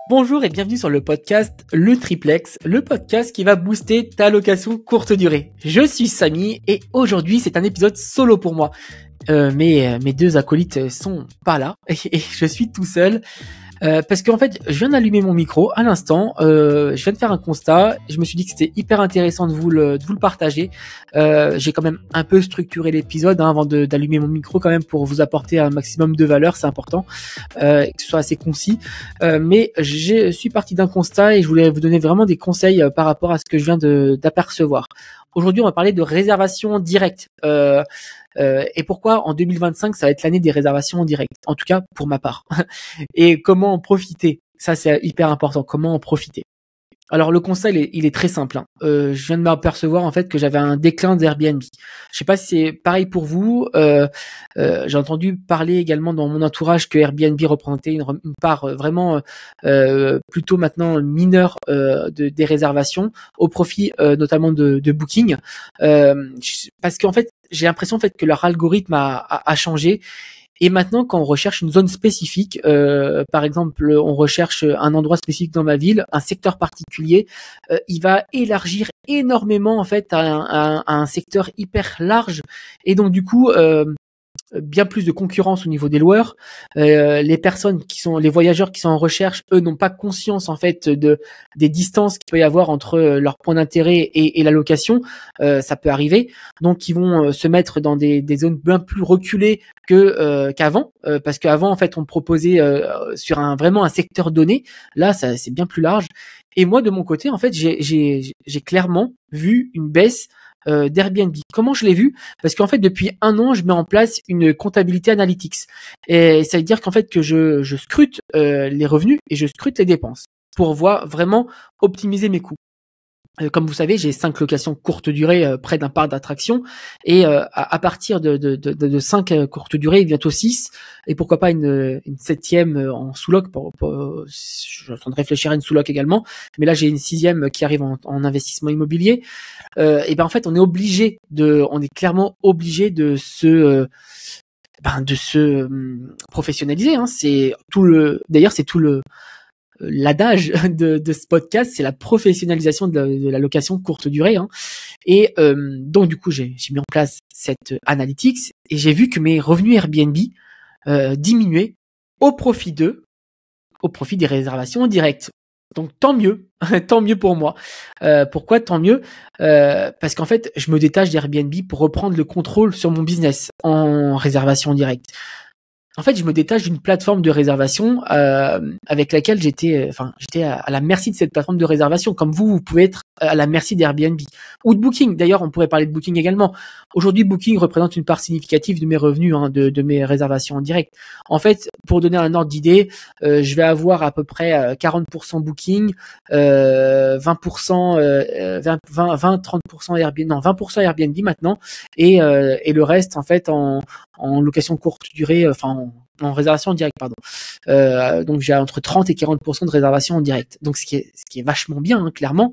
Bonjour et bienvenue sur le podcast Le Triplex, le podcast qui va booster ta location courte durée. Je suis Samy et aujourd'hui c'est un épisode solo pour moi. Mes deux acolytes sont pas là et je suis tout seul. Parce qu'en fait, je viens d'allumer mon micro à l'instant, je viens de faire un constat, je me suis dit que c'était hyper intéressant de vous le partager. J'ai quand même un peu structuré l'épisode avant d'allumer mon micro quand même pour vous apporter un maximum de valeur, c'est important, que ce soit assez concis. Mais je suis parti d'un constat et je voulais vous donner vraiment des conseils par rapport à ce que je viens d'apercevoir. Aujourd'hui, on va parler de réservation directe. Et pourquoi en 2025 ça va être l'année des réservations en direct, en tout cas pour ma part. Et comment en profiter, ça c'est hyper important, comment en profiter. Alors le constat il est très simple, hein. Je viens de m'apercevoir en fait que j'avais un déclin d'Airbnb. Je sais pas si c'est pareil pour vous. J'ai entendu parler également dans mon entourage que Airbnb représentait une part vraiment plutôt maintenant mineure des réservations au profit notamment de Booking, parce qu'en fait j'ai l'impression en fait que leur algorithme a changé. Et maintenant, quand on recherche une zone spécifique, par exemple, on recherche un endroit spécifique dans ma ville, un secteur particulier, il va élargir énormément en fait à un secteur hyper large. Et donc du coup, bien plus de concurrence au niveau des loueurs. Les voyageurs qui sont en recherche, eux n'ont pas conscience en fait des distances qu'il peut y avoir entre leur point d'intérêt et la location. Ça peut arriver, donc ils vont se mettre dans des zones bien plus reculées qu'avant, parce qu'avant en fait on proposait sur vraiment un secteur donné. Là, ça c'est bien plus large. Et moi de mon côté, en fait, j'ai clairement vu une baisse d'Airbnb. Comment je l'ai vu? Parce qu'en fait, depuis 1 an, je mets en place une comptabilité analytics. Et ça veut dire qu'en fait, que je scrute les revenus et je scrute les dépenses pour vraiment optimiser mes coûts. Comme vous savez, j'ai 5 locations courte durée près d'un parc d'attractions et à partir de 5 courtes durées, bientôt 6 et pourquoi pas une 7e en sous-loc. Je suis en train de réfléchir à une sous-loc également, mais là j'ai une 6e qui arrive en investissement immobilier. Et ben en fait, on est clairement obligé de se professionnaliser. Hein. D'ailleurs, c'est tout l'adage de ce podcast, c'est la professionnalisation de la location courte durée. Hein. Et donc du coup, j'ai mis en place cette analytics et j'ai vu que mes revenus Airbnb diminuaient au profit des réservations directes. Donc tant mieux, tant mieux pour moi. Pourquoi tant mieux? Parce qu'en fait, je me détache d'Airbnb pour reprendre le contrôle sur mon business en réservation directe. En fait, je me détache d'une plateforme de réservation avec laquelle j'étais à la merci de cette plateforme de réservation. Comme vous pouvez être à la merci d'Airbnb ou de Booking. D'ailleurs, on pourrait parler de Booking également. Aujourd'hui, Booking représente une part significative de mes revenus, hein, de mes réservations en direct. En fait, pour donner un ordre d'idée, je vais avoir à peu près 40% Booking, 20%, 20-30% Airbnb, non 20% Airbnb maintenant, et le reste en fait en location courte durée, en réservation en direct, pardon. Donc j'ai entre 30 et 40% de réservation en direct. Donc ce qui est vachement bien, hein, clairement.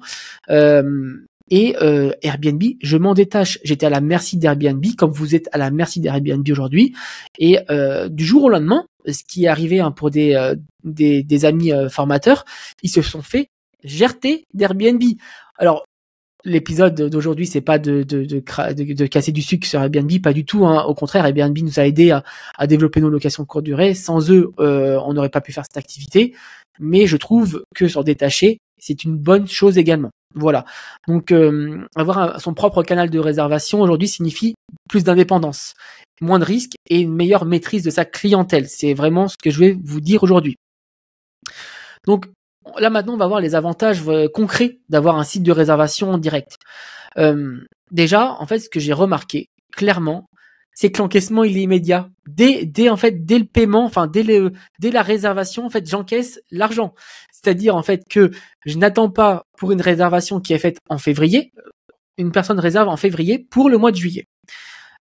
Airbnb, je m'en détache. J'étais à la merci d'Airbnb, comme vous êtes à la merci d'Airbnb aujourd'hui. Et du jour au lendemain, ce qui est arrivé, hein, pour des amis formateurs, ils se sont fait gerter d'Airbnb. Alors l'épisode d'aujourd'hui, c'est pas de casser du sucre sur Airbnb, pas du tout, hein. Au contraire, Airbnb nous a aidé à développer nos locations courte durée. Sans eux, on n'aurait pas pu faire cette activité. Mais je trouve que s'en détacher, c'est une bonne chose également. Voilà. Donc, avoir son propre canal de réservation aujourd'hui signifie plus d'indépendance, moins de risques et une meilleure maîtrise de sa clientèle. C'est vraiment ce que je vais vous dire aujourd'hui. Donc, là maintenant, on va voir les avantages concrets d'avoir un site de réservation en direct. Déjà, en fait, ce que j'ai remarqué clairement, c'est que l'encaissement il est immédiat. Dès le paiement, dès la réservation, en fait, j'encaisse l'argent. C'est-à-dire en fait que je n'attends pas pour une réservation qui est faite en février. Une personne réserve en février pour le mois de juillet.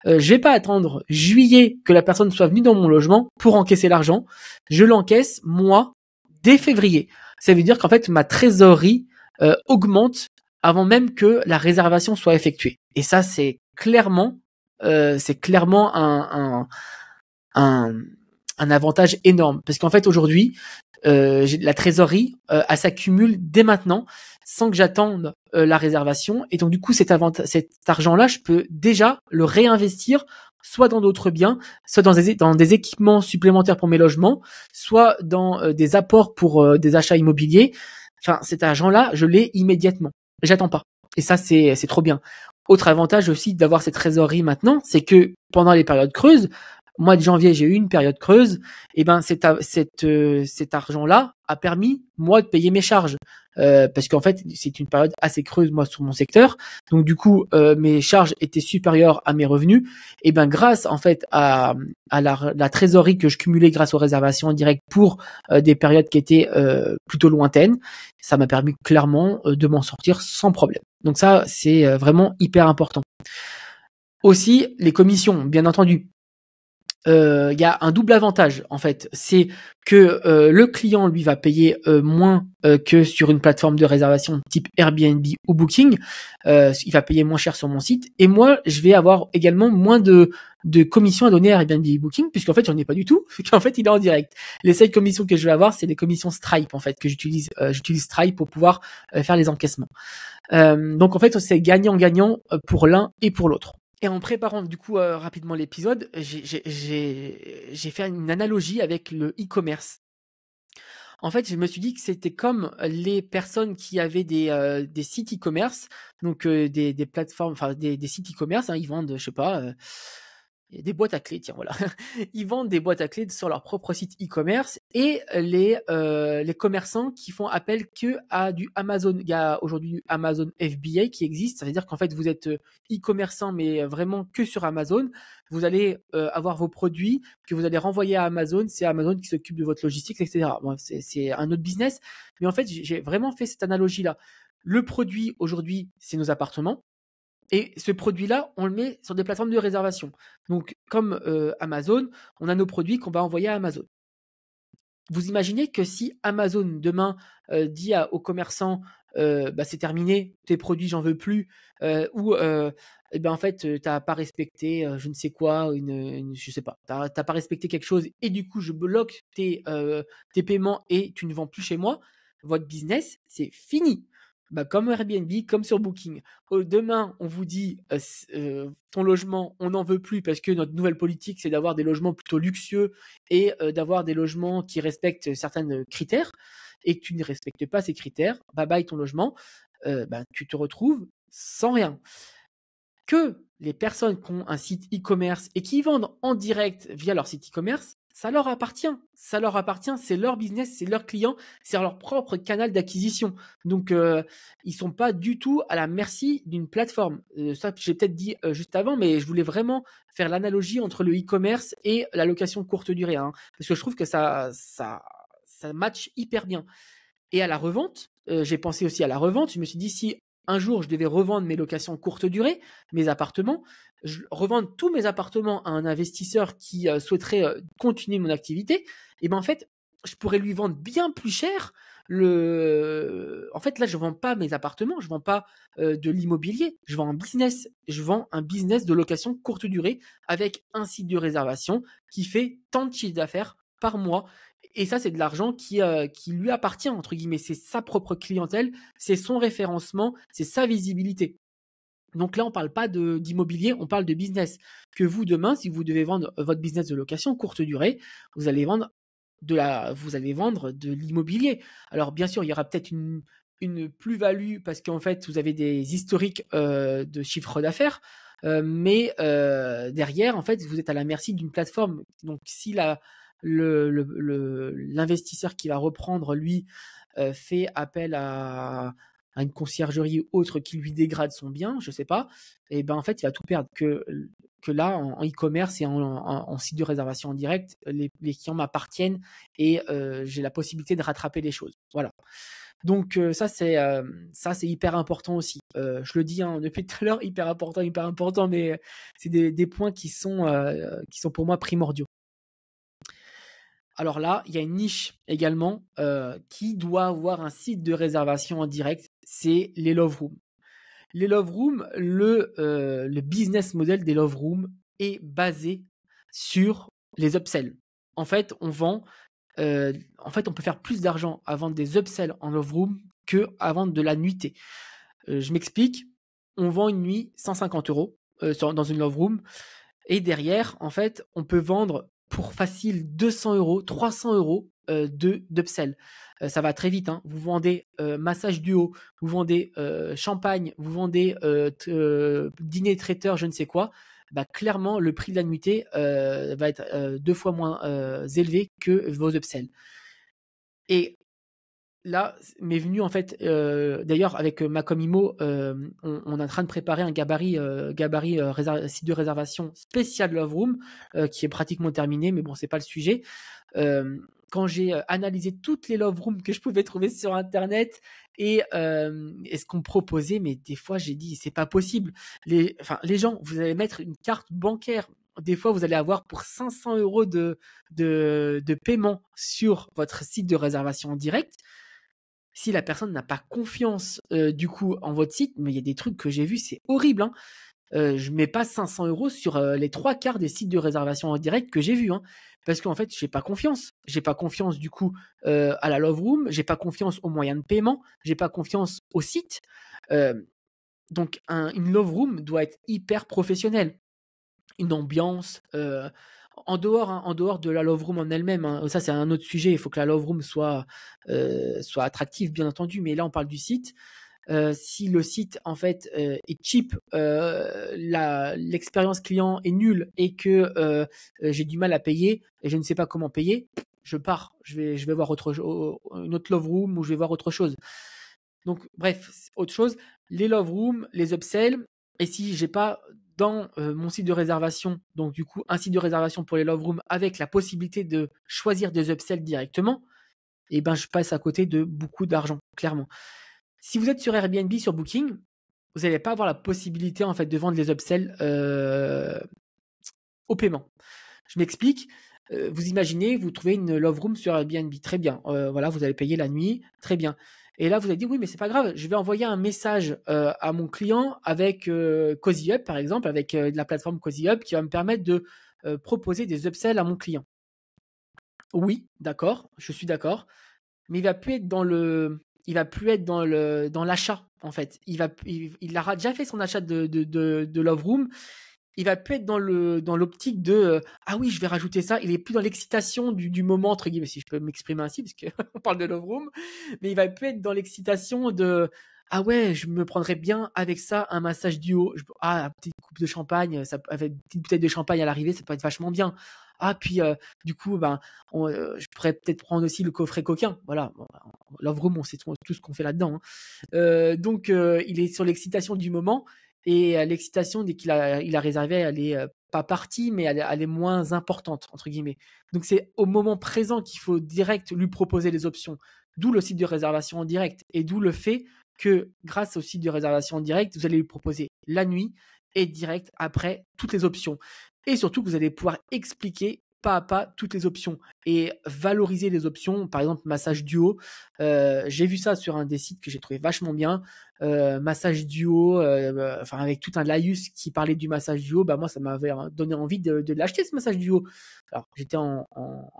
Je vais pas attendre juillet que la personne soit venue dans mon logement pour encaisser l'argent. Je l'encaisse moi dès février. Ça veut dire qu'en fait ma trésorerie augmente avant même que la réservation soit effectuée. Et ça c'est clairement un un avantage énorme parce qu'en fait aujourd'hui la trésorerie elle s'accumule dès maintenant sans que j'attende la réservation et donc du coup cet argent-là je peux déjà le réinvestir soit dans d'autres biens, soit dans des équipements supplémentaires pour mes logements, soit dans des apports pour des achats immobiliers. Enfin, cet argent-là, je l'ai immédiatement. J'attends pas. Et ça, c'est trop bien. Autre avantage aussi d'avoir cette trésorerie maintenant, c'est que pendant les périodes creuses, mois de janvier, j'ai eu une période creuse, et ben cet argent-là a permis moi de payer mes charges parce qu'en fait c'est une période assez creuse moi sur mon secteur, donc du coup mes charges étaient supérieures à mes revenus, et ben grâce en fait à la trésorerie que je cumulais grâce aux réservations en direct pour des périodes qui étaient plutôt lointaines, ça m'a permis clairement de m'en sortir sans problème. Donc ça c'est vraiment hyper important. Aussi les commissions, bien entendu. Y a un double avantage en fait, c'est que le client lui va payer moins que sur une plateforme de réservation type Airbnb ou Booking. Il va payer moins cher sur mon site et moi je vais avoir également moins de commissions à donner à Airbnb et Booking puisqu'en fait j'en ai pas du tout, qu'en fait il est en direct. Les seules commissions que je vais avoir c'est les commissions Stripe en fait que j'utilise. J'utilise Stripe pour pouvoir faire les encaissements. Donc en fait c'est gagnant-gagnant pour l'un et pour l'autre. Et en préparant du coup rapidement l'épisode, j'ai fait une analogie avec le e-commerce. En fait, je me suis dit que c'était comme les personnes qui avaient des sites e-commerce, donc des plateformes, enfin des sites e-commerce, hein, ils vendent, je sais pas, des boîtes à clés, tiens voilà. Ils vendent des boîtes à clés sur leur propre site e-commerce et les commerçants qui font appel que à du Amazon. Il y a aujourd'hui Amazon FBA qui existe, ça veut dire qu'en fait vous êtes e-commerçant mais vraiment que sur Amazon. Vous allez avoir vos produits que vous allez renvoyer à Amazon, c'est Amazon qui s'occupe de votre logistique, etc. Bon, c'est un autre business, mais en fait j'ai vraiment fait cette analogie-là. Le produit aujourd'hui, c'est nos appartements. Et ce produit-là, on le met sur des plateformes de réservation. Donc, comme Amazon, on a nos produits qu'on va envoyer à Amazon. Vous imaginez que si Amazon demain dit aux commerçants c'est terminé, tes produits j'en veux plus, ou en fait t'as pas respecté je ne sais quoi, je sais pas, t'as pas respecté quelque chose et du coup je bloque tes paiements et tu ne vends plus chez moi, votre business c'est fini. Comme Airbnb, comme sur Booking. Demain, on vous dit ton logement, on n'en veut plus parce que notre nouvelle politique, c'est d'avoir des logements plutôt luxueux et d'avoir des logements qui respectent certains critères et que tu ne respectes pas ces critères, bye bye ton logement, tu te retrouves sans rien. Que les personnes qui ont un site e-commerce et qui vendent en direct via leur site e-commerce, ça leur appartient. Ça leur appartient, c'est leur business, c'est leurs clients, c'est leur propre canal d'acquisition. Donc, ils sont pas du tout à la merci d'une plateforme. Ça, j'ai peut-être dit juste avant, mais je voulais vraiment faire l'analogie entre le e-commerce et la location courte durée, hein, parce que je trouve que ça match hyper bien. Et à la revente, j'ai pensé aussi à la revente. Je me suis dit, si un jour je devais revendre mes locations courte durée, mes appartements, je revendre tous mes appartements à un investisseur qui souhaiterait continuer mon activité, et ben en fait, je pourrais lui vendre bien plus cher. En fait, là, je vends pas mes appartements, je vends pas de l'immobilier, je vends un business. Je vends un business de location courte durée avec un site de réservation qui fait tant de chiffre d'affaires par mois. Et ça, c'est de l'argent qui lui appartient, entre guillemets. C'est sa propre clientèle, c'est son référencement, c'est sa visibilité. Donc là, on ne parle pas d'immobilier, on parle de business. Que vous, demain, si vous devez vendre votre business de location courte durée, vous allez vendre de l'immobilier. Alors, bien sûr, il y aura peut-être une plus-value parce qu'en fait, vous avez des historiques de chiffre d'affaires. Mais derrière, en fait, vous êtes à la merci d'une plateforme. Donc, si l'investisseur qui va reprendre, lui, fait appel à une conciergerie autre qui lui dégrade son bien, je sais pas, et ben en fait il va tout perdre. Que là en e-commerce et en site de réservation en direct, les clients m'appartiennent et j'ai la possibilité de rattraper les choses. Voilà. Donc ça c'est hyper important aussi. Je le dis depuis tout à l'heure, hyper important, mais c'est des points qui sont pour moi primordiaux. Alors là, il y a une niche également qui doit avoir un site de réservation en direct, c'est les Love Rooms. Les Love Rooms, le business model des Love Rooms est basé sur les upsells. en fait, on vend, on peut faire plus d'argent à vendre des upsells en Love Room que à vendre de la nuitée. Je m'explique. On vend une nuit 150 € dans une Love Room. Et derrière, en fait, on peut vendre pour facile 200 €, 300 € d'upsell. Ça va très vite, hein. Vous vendez massage duo, vous vendez champagne, vous vendez dîner traiteur, je ne sais quoi. Bah, clairement, le prix de la nuitée va être 2 fois moins élevé que vos upsells. Et là m'est venu en fait, d'ailleurs avec Macomimo, on est en train de préparer un gabarit site de réservation spécial Love Room qui est pratiquement terminé, mais bon, c'est pas le sujet. Quand j'ai analysé toutes les Love Rooms que je pouvais trouver sur internet et ce qu'on me proposait, mais des fois j'ai dit c'est pas possible. Les gens, vous allez mettre une carte bancaire. Des fois, vous allez avoir pour 500 € de paiement sur votre site de réservation en direct. Si la personne n'a pas confiance du coup en votre site, mais il y a des trucs que j'ai vus, c'est horrible, hein. Je mets pas 500 € sur les 3/4 des sites de réservation en direct que j'ai vus, hein, parce qu'en fait j'ai pas confiance. J'ai pas confiance du coup à la Love Room, j'ai pas confiance aux moyens de paiement, j'ai pas confiance au site. Donc une Love Room doit être hyper professionnelle. Une ambiance en dehors de la Love Room en elle-même, hein. Ça c'est un autre sujet, il faut que la Love Room soit attractive bien entendu, mais là on parle du site. Si le site en fait est cheap, l'expérience client est nulle et que j'ai du mal à payer et je ne sais pas comment payer, je pars, je vais voir une autre Love Room ou je vais voir autre chose. Donc bref, autre chose, les Love Room, les upsells, et si j'ai pas dans mon site de réservation, donc du coup un site de réservation pour les Love Room avec la possibilité de choisir des upsells directement, et ben je passe à côté de beaucoup d'argent, clairement. Si vous êtes sur Airbnb, sur Booking, vous n'allez pas avoir la possibilité en fait de vendre les upsells au paiement. Je m'explique. Vous imaginez, vous trouvez une Love Room sur Airbnb, très bien. Voilà, vous allez payer la nuit, très bien. Et là, vous allez dire oui, mais c'est pas grave. Je vais envoyer un message à mon client avec Cozy Up, par exemple, avec de la plateforme Cozy Up, qui va me permettre de proposer des upsells à mon client. Oui, d'accord, je suis d'accord, mais il va plus être dans l'achat en fait. Il aura déjà fait son achat de Love Room. Il va plus être dans l'optique de ah oui, je vais rajouter ça. Il est plus dans l'excitation du moment entre guillemets, si je peux m'exprimer ainsi, parce que on parle de Love Room, mais il va plus être dans l'excitation de ah ouais, je me prendrais bien avec ça un massage duo. Une petite coupe de champagne, ça avec une petite bouteille de champagne à l'arrivée, ça peut être vachement bien. Ah puis du coup je pourrais peut-être prendre aussi le coffret coquin. Voilà, Love Room, on sait tout ce qu'on fait là-dedans, hein. Donc il est sur l'excitation du moment. Et l'excitation dès qu'il a réservé, elle est pas partie, mais elle est moins importante entre guillemets. Donc c'est au moment présent qu'il faut direct lui proposer les options. D'où le site de réservation en direct et d'où le fait que grâce au site de réservation en direct, vous allez lui proposer la nuit et direct après toutes les options. Et surtout que vous allez pouvoir expliquer pas à pas toutes les options et valoriser les options. Par exemple, massage duo. J'ai vu ça sur un des sites que j'ai trouvé vachement bien. Massage duo, avec tout un laïus qui parlait du massage duo. Bah moi, ça m'avait donné envie de l'acheter ce massage duo. Alors j'étais en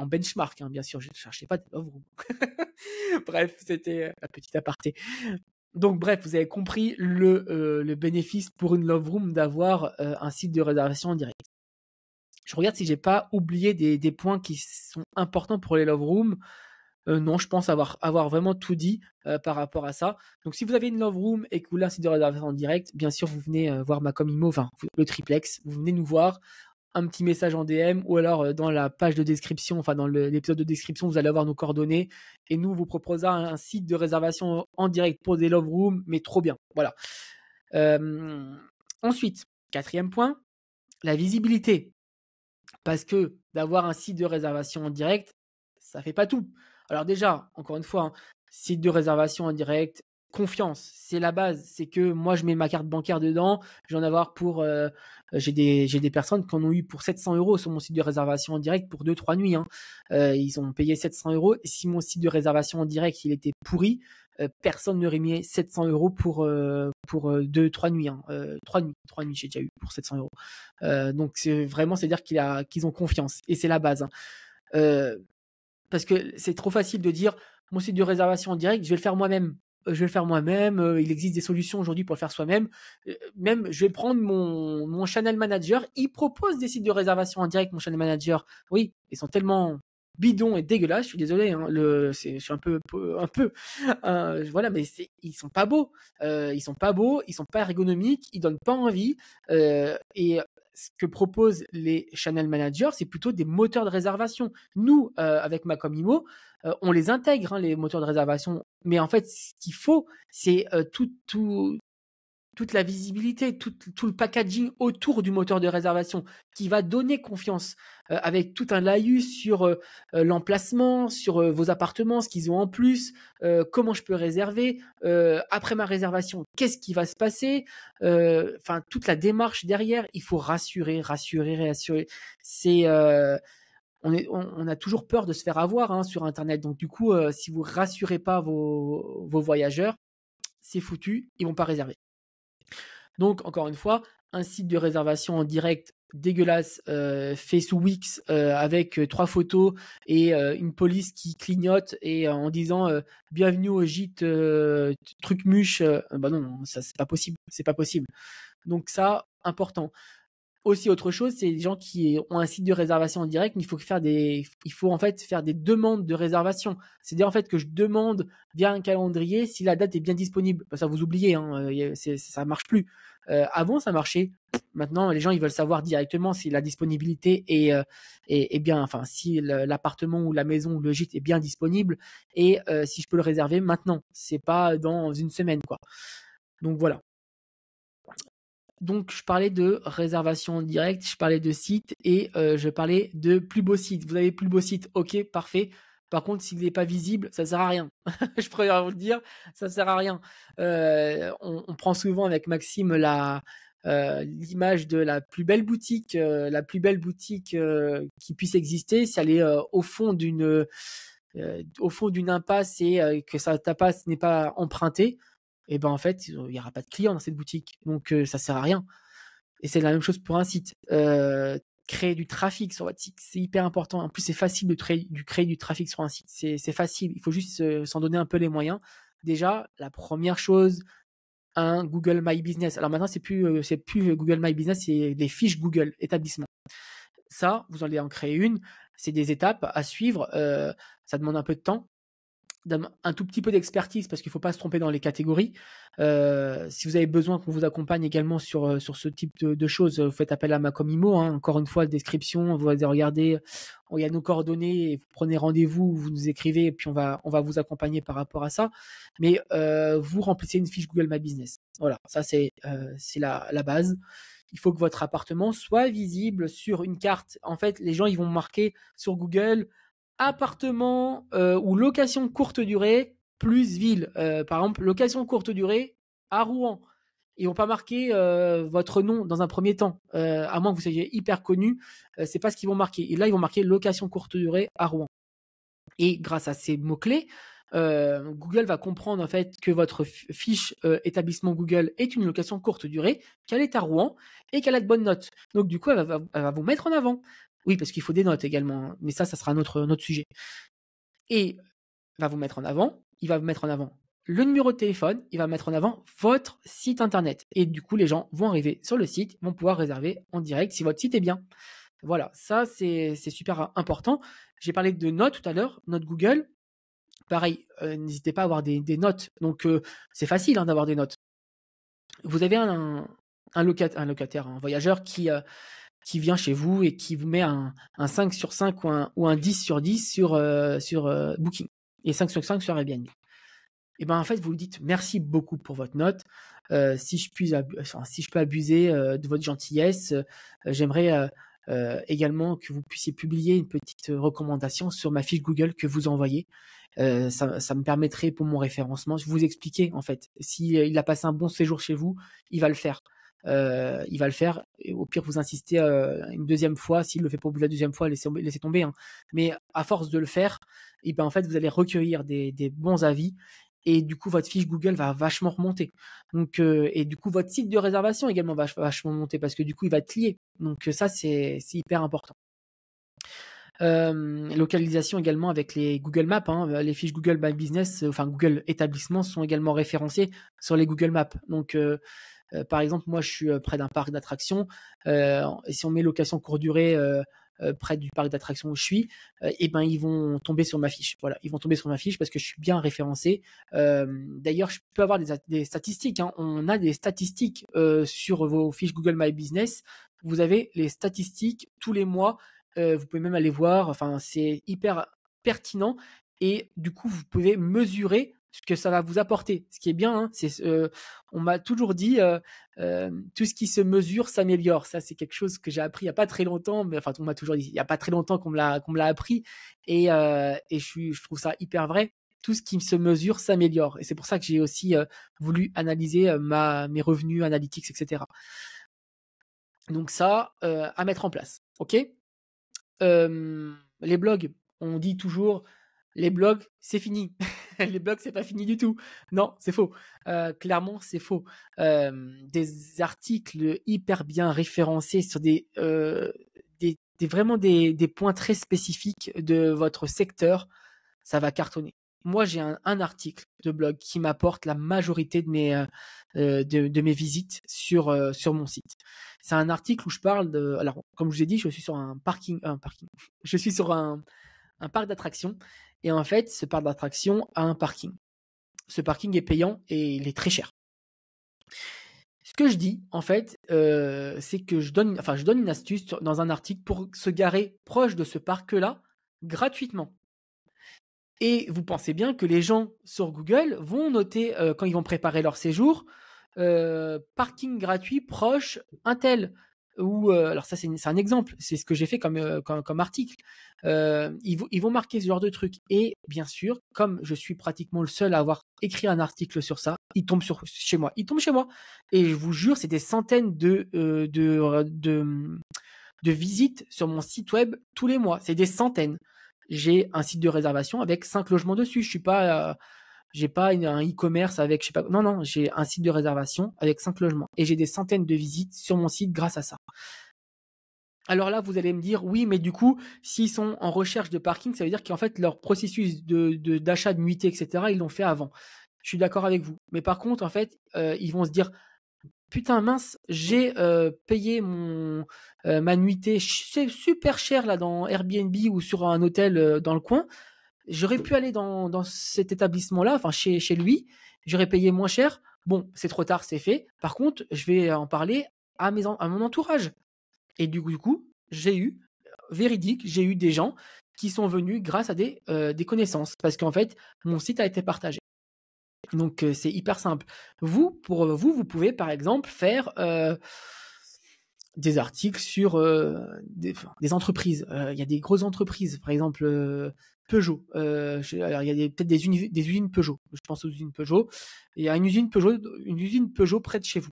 benchmark, hein, bien sûr. Je ne cherchais pas de Love Room. Bref, c'était la petite aparté. Donc bref, vous avez compris le bénéfice pour une Love Room d'avoir un site de réservation en direct. Je regarde si j'ai pas oublié des points qui sont importants pour les Love Rooms. Non, je pense avoir vraiment tout dit par rapport à ça. Donc si vous avez une Love Room et que vous voulez un site de réservation en direct, bien sûr vous venez voir Macomimo, le triplex, vous venez nous voir, un petit message en DM ou alors dans la page de description, dans l'épisode de description, vous allez avoir nos coordonnées et nous vous proposera un site de réservation en direct pour des Love Rooms, mais trop bien. Voilà. Ensuite, 4e point, la visibilité. Parce que d'avoir un site de réservation en direct, ça fait pas tout. Alors déjà, encore une fois, site de réservation en direct, confiance, c'est la base. C'est que moi, je mets ma carte bancaire dedans. Je vais en avoir pour... j'ai des personnes qui en ont eu pour 700 € sur mon site de réservation en direct pour 2-3 nuits, hein. Ils ont payé 700 €. Et si mon site de réservation en direct, il était pourri, personne n'aurait mis 700 € pour 2-3 nuits, hein. 3 nuits j'ai déjà eu pour 700 €. Donc c'est dire qu'ils ont confiance et c'est la base, hein. Parce que c'est trop facile de dire mon site de réservation en direct, je vais le faire moi-même. Il existe des solutions aujourd'hui pour le faire soi-même. Même, je vais prendre mon channel manager. Il propose des sites de réservation en direct, mon channel manager. Oui, ils sont tellement bidons et dégueulasses. Je suis désolé. Hein, je suis un peu, voilà, mais ils sont pas beaux. Ils sont pas ergonomiques. Ils donnent pas envie. Et ce que proposent les channel managers, c'est plutôt des moteurs de réservation. Nous, avec Macomimo, on les intègre, hein, les moteurs de réservation. Mais en fait, ce qu'il faut, c'est toute la visibilité, tout le packaging autour du moteur de réservation qui va donner confiance, avec tout un laïus sur l'emplacement, sur vos appartements, ce qu'ils ont en plus, comment je peux réserver, après ma réservation, qu'est-ce qui va se passer, enfin toute la démarche derrière, il faut rassurer. C'est on a toujours peur de se faire avoir, hein, sur Internet. Donc du coup, si vous rassurez pas vos voyageurs, c'est foutu, ils vont pas réserver. Donc, encore une fois, un site de réservation en direct dégueulasse, fait sous Wix, avec 3 photos et une police qui clignote et en disant bienvenue au gîte Trucmuche, bah non, ça c'est pas possible. Donc ça, important. Aussi, autre chose, c'est les gens qui ont un site de réservation en direct, mais il faut en fait faire des demandes de réservation. C'est-à-dire en fait que je demande via un calendrier si la date est bien disponible. Ça, vous oubliez, hein, ça marche plus. Avant, ça marchait. Maintenant, les gens ils veulent savoir directement si la disponibilité est bien, enfin si l'appartement ou la maison ou le gîte est bien disponible et si je peux le réserver maintenant. C'est pas dans une semaine, quoi. Donc voilà. Donc, je parlais de réservation en direct, je parlais de site et je parlais de plus beau site. Vous avez plus beau site, ok, parfait. Par contre, s'il n'est pas visible, ça sert à rien. Je préfère vous le dire, ça sert à rien. On prend souvent avec Maxime l'image de la plus belle boutique qui puisse exister. Si elle est au fond d'une impasse et que ta passe n'est pas empruntée, et ben en fait, il y aura pas de clients dans cette boutique. Donc ça sert à rien. Et c'est la même chose pour un site. Créer du trafic sur votre site, c'est hyper important. En plus, c'est facile de créer du trafic sur un site. C'est facile. Il faut juste s'en donner un peu les moyens. Déjà, la première chose, un Google My Business. Alors maintenant, c'est plus Google My Business, c'est des fiches Google établissement. Ça, vous allez en créer une. C'est des étapes à suivre. Ça demande un peu de temps, un tout petit peu d'expertise parce qu'il faut pas se tromper dans les catégories. Si vous avez besoin qu'on vous accompagne également sur ce type de choses, vous faites appel à Macomimo, hein. Encore une fois, description, vous allez regarder, il y a nos coordonnées, et vous prenez rendez-vous, vous nous écrivez et puis on va vous accompagner par rapport à ça. Mais vous remplissez une fiche Google My Business. Voilà, ça c'est la base. Il faut que votre appartement soit visible sur une carte. En fait, les gens ils vont marquer sur Google appartement ou location courte durée plus ville. Par exemple, location courte durée à Rouen. Ils vont pas marquer votre nom dans un premier temps, à moins que vous soyez hyper connu. C'est pas ce qu'ils vont marquer. Et là, ils vont marquer location courte durée à Rouen. Et grâce à ces mots-clés, Google va comprendre en fait que votre fiche établissement Google est une location courte durée, qu'elle est à Rouen et qu'elle a de bonnes notes. Donc du coup, elle va vous mettre en avant. Oui, parce qu'il faut des notes également, mais ça sera un autre sujet. Et va vous mettre en avant, il va vous mettre en avant le numéro de téléphone, il va mettre en avant votre site internet. Et du coup, les gens vont arriver sur le site, vont pouvoir réserver en direct si votre site est bien. Voilà, ça c'est super important. J'ai parlé de notes tout à l'heure, notes Google. Pareil, n'hésitez pas à avoir des notes. Donc c'est facile hein, d'avoir des notes. Vous avez un locataire, un voyageur qui vient chez vous et qui vous met un 5 sur 5 ou un 10 sur 10 sur Booking et 5 sur 5 sur Airbnb. Et ben en fait vous lui dites merci beaucoup pour votre note. Si je peux abuser de votre gentillesse, j'aimerais également que vous puissiez publier une petite recommandation sur ma fiche Google que vous envoyez. Ça me permettrait pour mon référencement. Je vous expliquer en fait. Il a passé un bon séjour chez vous, il va le faire. Et au pire vous insistez une deuxième fois. S'il le fait pas au bout de la deuxième fois, laissez tomber. Hein. Mais à force de le faire, et ben en fait vous allez recueillir des bons avis. Et du coup, votre fiche Google va vachement remonter. Donc, et du coup, votre site de réservation également va vachement monter parce que du coup, il va être lié. Donc, ça, c'est hyper important. Localisation également avec les Google Maps, hein, les fiches Google My Business, enfin Google établissement sont également référencées sur les Google Maps. Donc par exemple, moi je suis près d'un parc d'attractions, et si on met location courte durée près du parc d'attractions où je suis, et ben ils vont tomber sur ma fiche. Voilà, ils vont tomber sur ma fiche parce que je suis bien référencé. D'ailleurs, je peux avoir des statistiques. Hein. On a des statistiques sur vos fiches Google My Business. Vous avez les statistiques tous les mois. Vous pouvez même aller voir. Enfin, c'est hyper pertinent et du coup, vous pouvez mesurer ce que ça va vous apporter. Ce qui est bien, hein, c'est on m'a toujours dit tout ce qui se mesure s'améliore. Ça, c'est quelque chose que j'ai appris il y a pas très longtemps, mais enfin, on m'a toujours dit il y a pas très longtemps qu'on me l'a appris, et je trouve ça hyper vrai. Tout ce qui se mesure s'améliore, et c'est pour ça que j'ai aussi voulu analyser mes revenus analytics, etc. Donc ça, à mettre en place, ok. Les blogs, on dit toujours les blogs, c'est fini. Les blogs, c'est pas fini du tout. Non, c'est faux. Clairement, c'est faux. Des articles hyper bien référencés sur vraiment des points très spécifiques de votre secteur, ça va cartonner. Moi, j'ai un article de blog qui m'apporte la majorité de mes visites sur mon site. C'est un article où je parle de. Alors, comme je vous ai dit, je suis sur un parking. Je suis sur un parc d'attractions, et en fait, ce parc d'attractions a un parking. Ce parking est payant et il est très cher. Ce que je dis, en fait, c'est que je donne une astuce dans un article pour se garer proche de ce parc-là gratuitement. Et vous pensez bien que les gens sur Google vont noter quand ils vont préparer leur séjour, parking gratuit proche un tel. Ou alors ça c'est un exemple, c'est ce que j'ai fait comme article. Ils vont marquer ce genre de truc, et bien sûr, comme je suis pratiquement le seul à avoir écrit un article sur ça, il tombe chez moi, et je vous jure, c'est des centaines de visites sur mon site web tous les mois, c'est des centaines. J'ai un site de réservation avec 5 logements dessus. Je suis pas, j'ai pas un e-commerce avec, je sais pas. Non, j'ai un site de réservation avec 5 logements et j'ai des centaines de visites sur mon site grâce à ça. Alors là, vous allez me dire, oui, mais du coup, s'ils sont en recherche de parking, ça veut dire qu'en fait, leur processus d'achat de nuitée, etc., ils l'ont fait avant. Je suis d'accord avec vous. Mais par contre, en fait, ils vont se dire, putain mince, j'ai payé ma nuitée super cher là dans Airbnb ou sur un hôtel dans le coin. J'aurais pu aller dans cet établissement-là, enfin chez lui. J'aurais payé moins cher. Bon, c'est trop tard, c'est fait. Par contre, je vais en parler à mon entourage. Et du coup, j'ai eu des gens qui sont venus grâce à des connaissances, parce qu'en fait, mon site a été partagé. Donc c'est hyper simple. Vous pouvez par exemple faire des articles sur des entreprises. Il y a des grosses entreprises, par exemple Peugeot. Alors il y a peut-être des usines Peugeot. Je pense aux usines Peugeot. Il y a une usine Peugeot près de chez vous.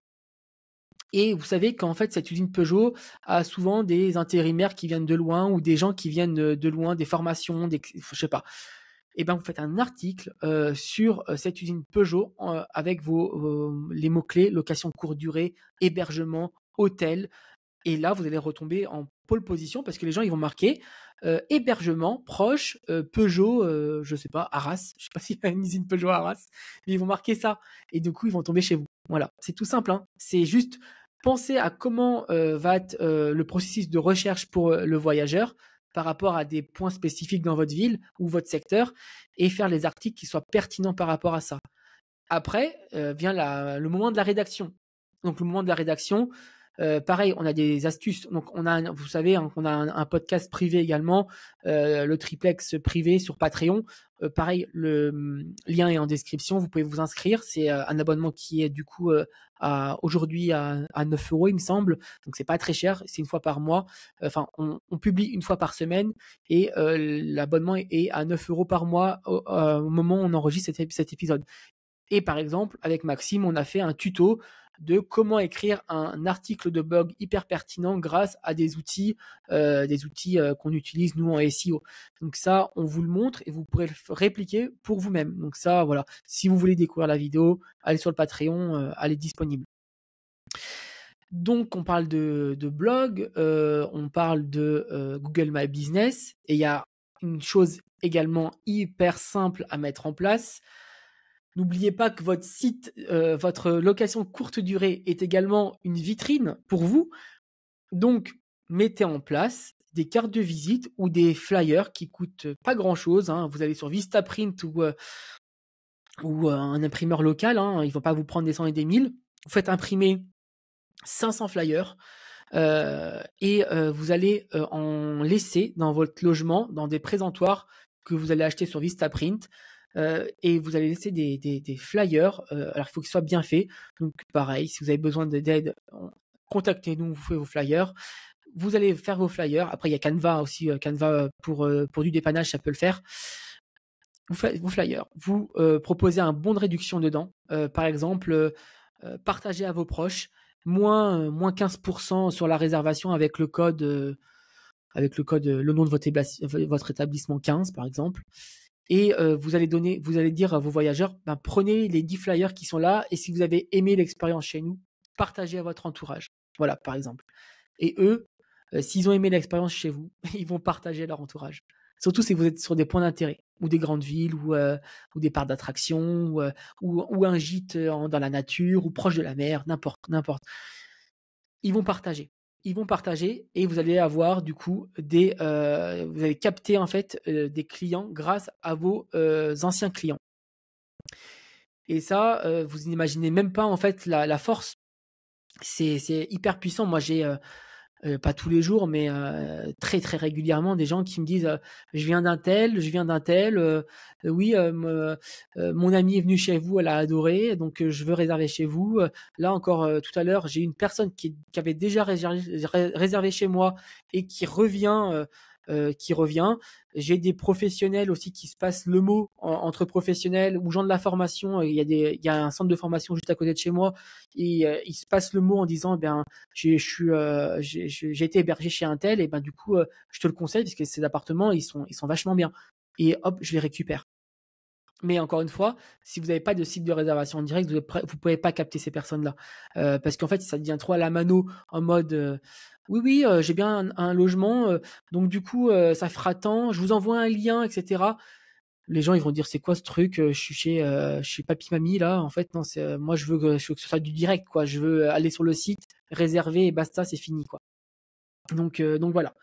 Et vous savez qu'en fait, cette usine Peugeot a souvent des intérimaires qui viennent de loin, ou des gens qui viennent de loin, des formations, je sais pas. Et ben vous faites un article sur cette usine Peugeot avec les mots-clés location courte durée, hébergement, hôtel. Et là, vous allez retomber en pole position parce que les gens ils vont marquer hébergement proche Peugeot, je sais pas, Arras. Je sais pas s'il y a une usine Peugeot à Arras, mais ils vont marquer ça. Et du coup, ils vont tomber chez vous. Voilà, c'est tout simple. Hein. C'est juste penser à comment va être le processus de recherche pour le voyageur par rapport à des points spécifiques dans votre ville ou votre secteur, et faire les articles qui soient pertinents par rapport à ça. Après, vient le moment de la rédaction. Donc, le moment de la rédaction, pareil, on a des astuces. Donc, vous savez, hein, on a un podcast privé également, le triplex privé sur Patreon. Pareil, le lien est en description. Vous pouvez vous inscrire. C'est un abonnement qui est du coup aujourd'hui à 9 €, il me semble. Donc, c'est pas très cher. C'est une fois par mois. Enfin, on publie une fois par semaine, et l'abonnement est à 9 € par mois au moment où on enregistre cet épisode. Et par exemple, avec Maxime, on a fait un tuto de comment écrire un article de blog hyper pertinent grâce à des outils qu'on utilise nous en SEO. Donc ça, on vous le montre et vous pourrez le répliquer pour vous-même. Donc ça, voilà. Si vous voulez découvrir la vidéo, allez sur le Patreon, elle est disponible. Donc, on parle de blog, on parle de Google My Business, et il y a une chose également hyper simple à mettre en place. N'oubliez pas que votre site, votre location courte durée est également une vitrine pour vous. Donc, mettez en place des cartes de visite ou des flyers qui coûtent pas grand-chose. Vous allez sur Vistaprint ou un imprimeur local. Ils vont pas vous prendre des cents et des mille. Vous faites imprimer 500 flyers et vous allez en laisser dans votre logement, dans des présentoirs que vous allez acheter sur Vistaprint. Et vous allez laisser des flyers. Alors, il faut qu'ils soient bien faits. Donc, pareil, si vous avez besoin d'aide, contactez-nous, vous faites vos flyers. Vous allez faire vos flyers. Après, il y a Canva aussi. Canva pour du dépannage, ça peut le faire. Vous faites vos flyers. Vous proposez un bon de réduction dedans. Par exemple, partagez à vos proches. Moins 15% sur la réservation avec le code, le nom de votre établissement 15, par exemple. Et vous allez dire à vos voyageurs, prenez les 10 flyers qui sont là, et si vous avez aimé l'expérience chez nous, partagez à votre entourage. Voilà, par exemple. Et eux, s'ils ont aimé l'expérience chez vous, ils vont partager à leur entourage. Surtout si vous êtes sur des points d'intérêt, ou des grandes villes, ou des parcs d'attractions, ou un gîte dans la nature, ou proche de la mer, n'importe. Ils vont partager. Et vous allez avoir du coup vous allez capter en fait des clients grâce à vos anciens clients. Et ça, vous n'imaginez même pas en fait la force. C'est hyper puissant. Moi, j'ai pas tous les jours, mais très très régulièrement des gens qui me disent je viens d'un tel, oui, mon amie est venue chez vous, elle a adoré, donc je veux réserver chez vous. Là encore, tout à l'heure, j'ai une personne qui avait déjà réservé chez moi et qui revient. J'ai des professionnels aussi qui se passent le mot entre professionnels ou gens de la formation. Il y a un centre de formation juste à côté de chez moi, et ils se passent le mot en disant j'ai été hébergé chez un tel, et du coup je te le conseille parce que ces appartements ils sont vachement bien, et hop, je les récupère. Mais encore une fois, si vous n'avez pas de site de réservation en direct, vous pouvez pas capter ces personnes-là, parce qu'en fait ça devient trop à la mano, en mode oui, j'ai bien un logement, donc du coup ça fera tant, je vous envoie un lien, etc. Les gens ils vont dire c'est quoi ce truc, je suis chez papy mamie là, en fait non, moi je veux que ce soit du direct, quoi. Je veux aller sur le site, réserver et basta, c'est fini, quoi. Donc voilà.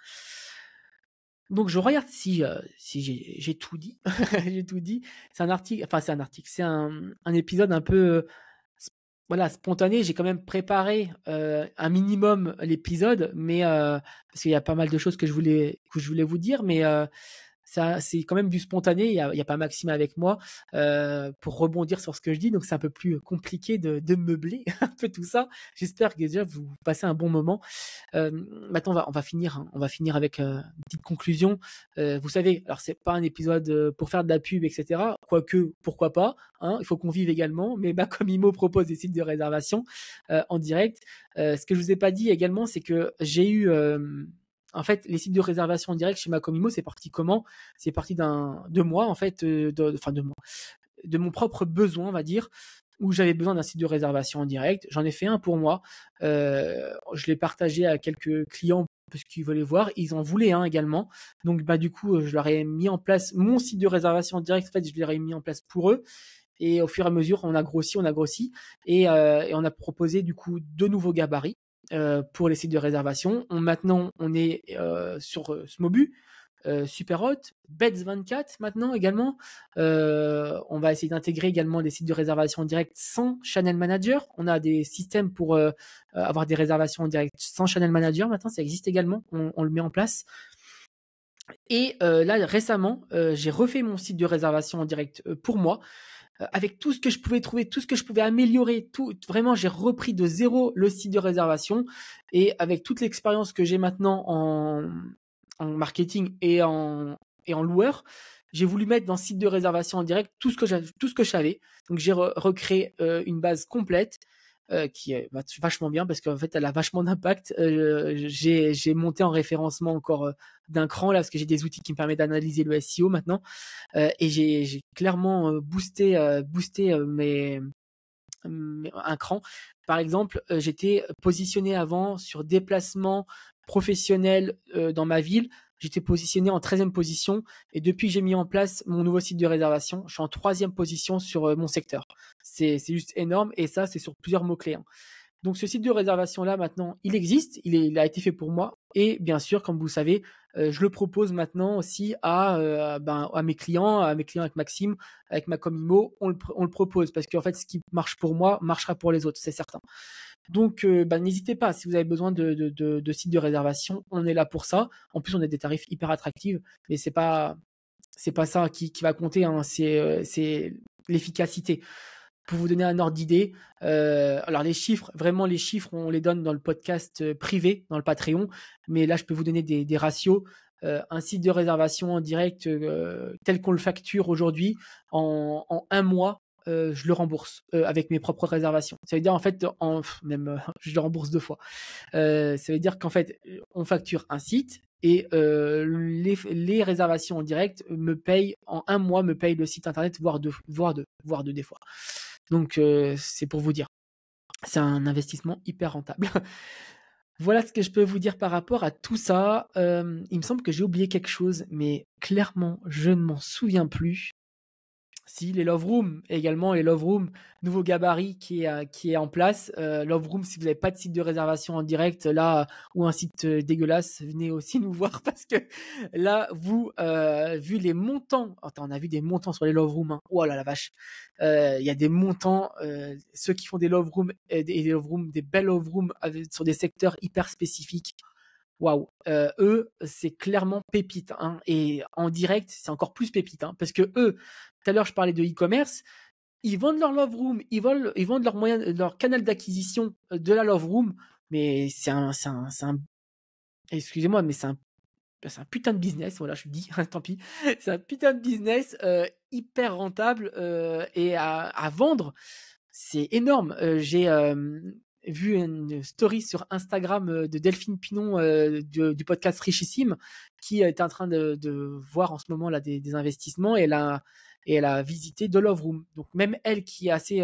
Donc je regarde si j'ai tout dit. J'ai tout dit. C'est un article, c'est un épisode un peu voilà, spontané. J'ai quand même préparé un minimum l'épisode, mais parce qu'il y a pas mal de choses que je voulais vous dire, mais ça, c'est quand même du spontané. Il y a pas Maxime avec moi pour rebondir sur ce que je dis, donc c'est un peu plus compliqué de meubler un peu tout ça. J'espère que déjà vous passez un bon moment. Maintenant, on va finir avec une petite conclusion. Vous savez, alors c'est pas un épisode pour faire de la pub, etc. Quoique, pourquoi pas, il faut qu'on vive également. Mais comme Imo propose des sites de réservation en direct, ce que je vous ai pas dit également, c'est que j'ai eu en fait, les sites de réservation en direct chez Macomimo, c'est parti comment? C'est parti de moi, en fait, de mon propre besoin, on va dire, où j'avais besoin d'un site de réservation en direct. J'en ai fait un pour moi. Je l'ai partagé à quelques clients parce qu'ils voulaient voir. Ils en voulaient un également. Donc, du coup, je leur ai mis en place mon site de réservation en direct. En fait, je leur ai mis en place pour eux. Et au fur et à mesure, on a grossi. Et on a proposé, du coup, 2 nouveaux gabarits pour les sites de réservation. Maintenant, on est sur Smobu, Superhot, Beds24 maintenant également. On va essayer d'intégrer également des sites de réservation en direct sans Channel Manager. On a des systèmes pour avoir des réservations en direct sans Channel Manager. Maintenant, ça existe également. On le met en place. Et là, récemment, j'ai refait mon site de réservation en direct pour moi, avec tout ce que je pouvais trouver, tout ce que je pouvais améliorer, vraiment, j'ai repris de zéro le site de réservation, et avec toute l'expérience que j'ai maintenant en marketing et en loueur, j'ai voulu mettre dans le site de réservation en direct tout ce que je savais. Donc j'ai recréé une base complète qui est vachement bien parce qu'en fait elle a vachement d'impact. J'ai monté en référencement encore d'un cran là parce que j'ai des outils qui me permettent d'analyser le SEO maintenant, et j'ai clairement boosté un cran. Par exemple, j'étais positionné avant sur déplacement professionnel dans ma ville. J'étais positionné en 13e position et depuis que j'ai mis en place mon nouveau site de réservation, je suis en 3e position sur mon secteur. C'est juste énorme et ça, c'est sur plusieurs mots-clés. Donc ce site de réservation là maintenant, il existe, il a été fait pour moi et bien sûr, comme vous savez, je le propose maintenant aussi à mes clients avec Maxime, avec ma Comimo, on le propose parce qu'en fait ce qui marche pour moi marchera pour les autres, c'est certain. Donc n'hésitez pas si vous avez besoin de sites de réservation, on est là pour ça. En plus on a des tarifs hyper attractifs, mais c'est pas ça qui va compter, hein, c'est l'efficacité. Pour vous donner un ordre d'idée, alors les chiffres, on les donne dans le podcast privé, dans le Patreon, mais là je peux vous donner des ratios. Un site de réservation en direct tel qu'on le facture aujourd'hui, en un mois, je le rembourse avec mes propres réservations. Ça veut dire en fait, je le rembourse 2 fois. Ça veut dire qu'en fait, on facture un site et les réservations en direct en un mois me payent le site internet, voire deux des fois. Donc c'est pour vous dire, c'est un investissement hyper rentable. Voilà ce que je peux vous dire par rapport à tout ça. Il me semble que j'ai oublié quelque chose, mais clairement je ne m'en souviens plus. Si, les Love Room, également les Love Room, nouveau gabarit qui est en place. Love Room, si vous n'avez pas de site de réservation en direct là ou un site dégueulasse, venez aussi nous voir parce que là, vous, vu les montants, on a vu des montants sur les Love Room, hein. Oh là la vache, il y a des montants, ceux qui font des Love Room des belles Love Room sur des secteurs hyper spécifiques. Waouh, eux, c'est clairement pépite, hein. Et en direct, c'est encore plus pépite, hein, parce que eux, tout à l'heure, je parlais de e-commerce, ils vendent leur Love Room, ils vendent leur canal d'acquisition de la Love Room, mais excusez-moi, mais c'est un putain de business, voilà, je dis, tant pis, c'est un putain de business hyper rentable et à vendre, c'est énorme. J'ai vu une story sur Instagram de Delphine Pinon du podcast Richissime qui est en train de voir en ce moment là des investissements et elle a visité The Love Room. Donc même elle qui est assez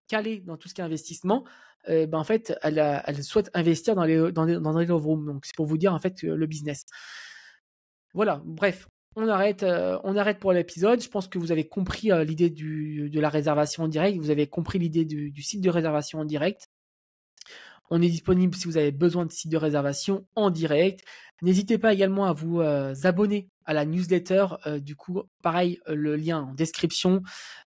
calée dans tout ce qui est investissement, en fait elle souhaite investir dans les Love Room. Donc c'est pour vous dire en fait le business. Voilà, bref. On arrête pour l'épisode. Je pense que vous avez compris l'idée de la réservation en direct. Vous avez compris l'idée du site de réservation en direct. On est disponible si vous avez besoin de site de réservation en direct. N'hésitez pas également à vous abonner à la newsletter. Du coup, pareil, le lien en description.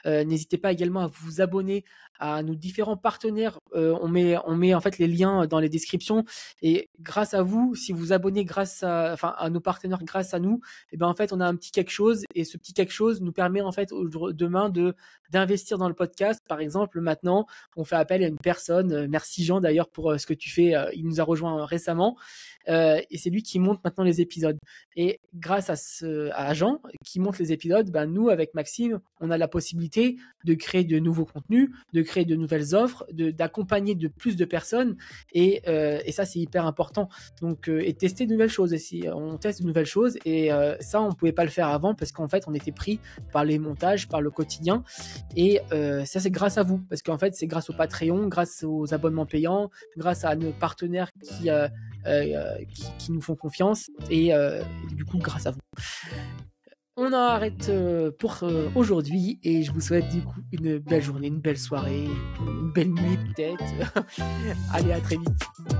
N'hésitez pas également à vous abonner à nos différents partenaires. On met en fait les liens dans les descriptions. Et grâce à vous, si vous abonnez à nos partenaires grâce à nous, en fait, on a un petit quelque chose. Et ce petit quelque chose nous permet en fait demain d'investir dans le podcast. Par exemple, maintenant, on fait appel à une personne. Merci Jean d'ailleurs pour ce que tu fais. Il nous a rejoint récemment. Et c'est lui qui monte maintenant les épisodes. Et grâce à Jean qui monte les épisodes, nous avec Maxime, on a la possibilité de créer de nouveaux contenus, de créer de nouvelles offres, d'accompagner de plus de personnes. Et ça c'est hyper important. Donc et tester de nouvelles choses aussi. On teste de nouvelles choses et ça on pouvait pas le faire avant parce qu'en fait on était pris par les montages, par le quotidien. Et ça c'est grâce à vous parce qu'en fait c'est grâce au Patreon, grâce aux abonnements payants, grâce à nos partenaires qui nous font confiance et du coup grâce à vous. On en arrête pour aujourd'hui et je vous souhaite du coup une belle journée, une belle soirée, une belle nuit peut-être. Allez, à très vite.